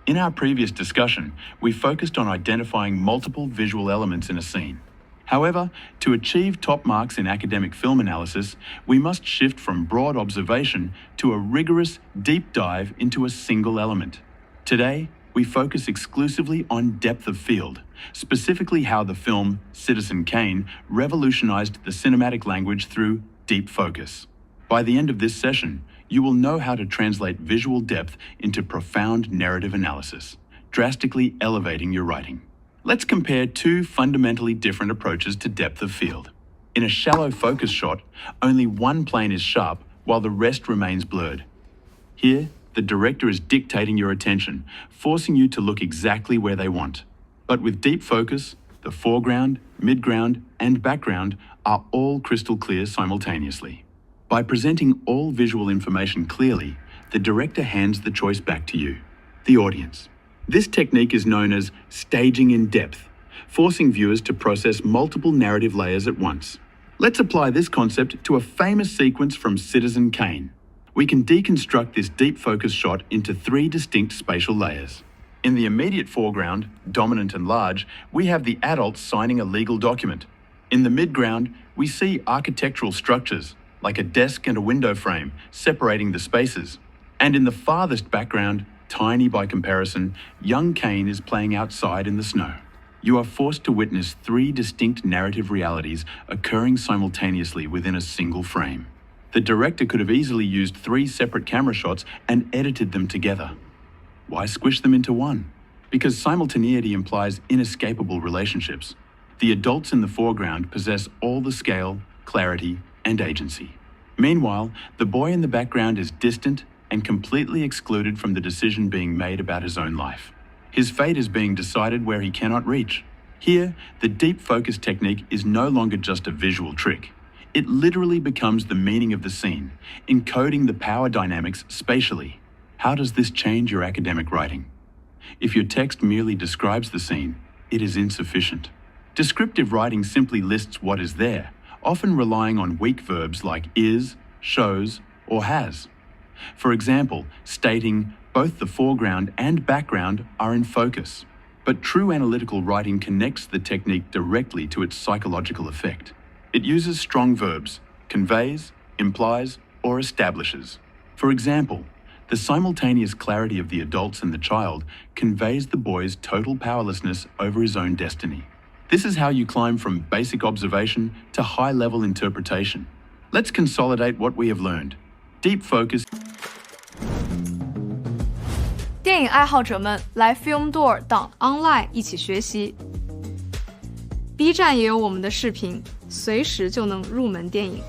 In our previous discussion, we focused on identifying multiple visual elements in a scene. However, to achieve top marks in academic film analysis, we must shift from broad observation to a rigorous deep dive into a single element. Today, we focus exclusively on depth of field, specifically how the film Citizen Kane revolutionized the cinematic language through deep focus. By the end of this session, you will know how to translate visual depth into profound narrative analysis, drastically elevating your writing. Let's compare two fundamentally different approaches to depth of field. In a shallow focus shot, only one plane is sharp while the rest remains blurred. Here, the director is dictating your attention, forcing you to look exactly where they want. But with deep focus, the foreground, midground, and background are all crystal clear simultaneously. By presenting all visual information clearly, the director hands the choice back to you, the audience. This technique is known as staging in depth, forcing viewers to process multiple narrative layers at once. Let's apply this concept to a famous sequence from Citizen Kane. We can deconstruct this deep focus shot into three distinct spatial layers. In the immediate foreground, dominant and large, we have the adults signing a legal document. In the midground, we see architectural structures, like a desk and a window frame, separating the spaces. And in the farthest background, tiny by comparison, young Kane is playing outside in the snow. You are forced to witness three distinct narrative realities occurring simultaneously within a single frame. The director could have easily used three separate camera shots and edited them together. Why squish them into one? Because simultaneity implies inescapable relationships. The adults in the foreground possess all the scale, clarity, and agency. Meanwhile, the boy in the background is distant and completely excluded from the decision being made about his own life. His fate is being decided where he cannot reach. Here, the deep focus technique is no longer just a visual trick. It literally becomes the meaning of the scene, encoding the power dynamics spatially. How does this change your academic writing? If your text merely describes the scene, it is insufficient. Descriptive writing simply lists what is there, often relying on weak verbs like is, shows, or has. For example, stating both the foreground and background are in focus. But true analytical writing connects the technique directly to its psychological effect. It uses strong verbs, conveys, implies, or establishes. For example, the simultaneous clarity of the adults and the child conveys the boy's total powerlessness over his own destiny. This is how you climb from basic observation to high-level interpretation. Let's consolidate what we have learned. Deep focus. 电影爱好者们来 Film Door 等 online 一起学习。B 站也有我们的视频，随时就能入门电影。